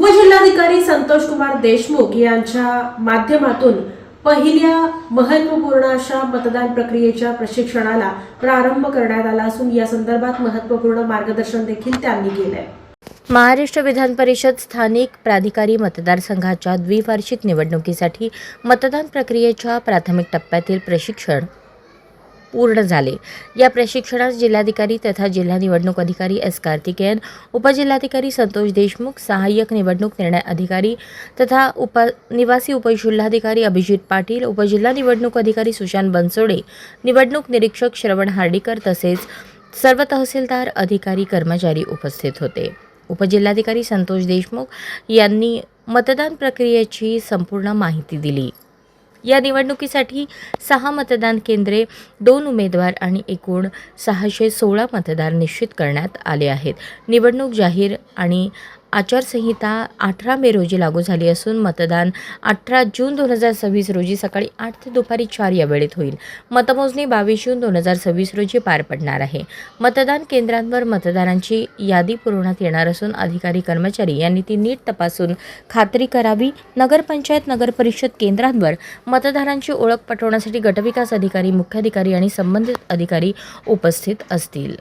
उपजिल्हाधिकारी संतोष कुमार देशमुख यांच्या माध्यमातून पहिल्या महत्त्वपूर्ण अशा मतदान प्रक्रियेच्या प्रशिक्षणाला प्रारंभ करण्यात आला असून या संदर्भात महत्त्वपूर्ण मार्गदर्शन देखील त्यांनी केले। महाराष्ट्र विधान परिषद स्थानिक प्राधिकारी मतदारसंघाच्या द्विवार्षिक निवडणुकीसाठी मतदान प्रक्रियेच्या प्राथमिक टप्प्यातील प्रशिक्षण पूर्ण झाले। या प्रशिक्षणास जिल्हाधिकारी तथा जिल्हा निवडणूक अधिकारी एस कार्तिकेयन, उपजिल्हाधिकारी संतोष देशमुख, सहाय्यक निवडणूक निर्णय अधिकारी तथा निवासी उपजिल्हाधिकारी अभिजित पाटील, उपजिल्हा निवडणूक अधिकारी सुशांत बनसोडे, निवडणूक निरीक्षक श्रवण हार्डीकर तसेच सर्व तहसीलदार, अधिकारी, कर्मचारी उपस्थित होते। उपजिल्हाधिकारी संतोष देशमुख यांनी मतदान प्रक्रियेची संपूर्ण माहिती दिली। या निवडणुकीसाठी 6 मतदान केंद्रे, 2 उमेदवार आणि एकूण 616 मतदार निश्चित करण्यात आले आहेत। निवडणूक जाहीर आणि आचारसंहिता 18 मे रोजी लागू झाली असून मतदान 18 जून 2026 रोजी सकाळी 8 ते दुपारी 4 या वेळेत होईल। मतमोजणी 22 जून 2026 रोजी पार पडणार आहे। मतदान केंद्रांवर मतदारांची यादी पुरवण्यात येणार असून अधिकारी कर्मचारी यांनी ती नीट तपासून खात्री करावी। नगरपंचायत नगरपरिषद केंद्रांवर मतदारांची ओळख पटवण्यासाठी गटविकास अधिकारी, मुख्याधिकारी आणि संबंधित अधिकारी उपस्थित असतील।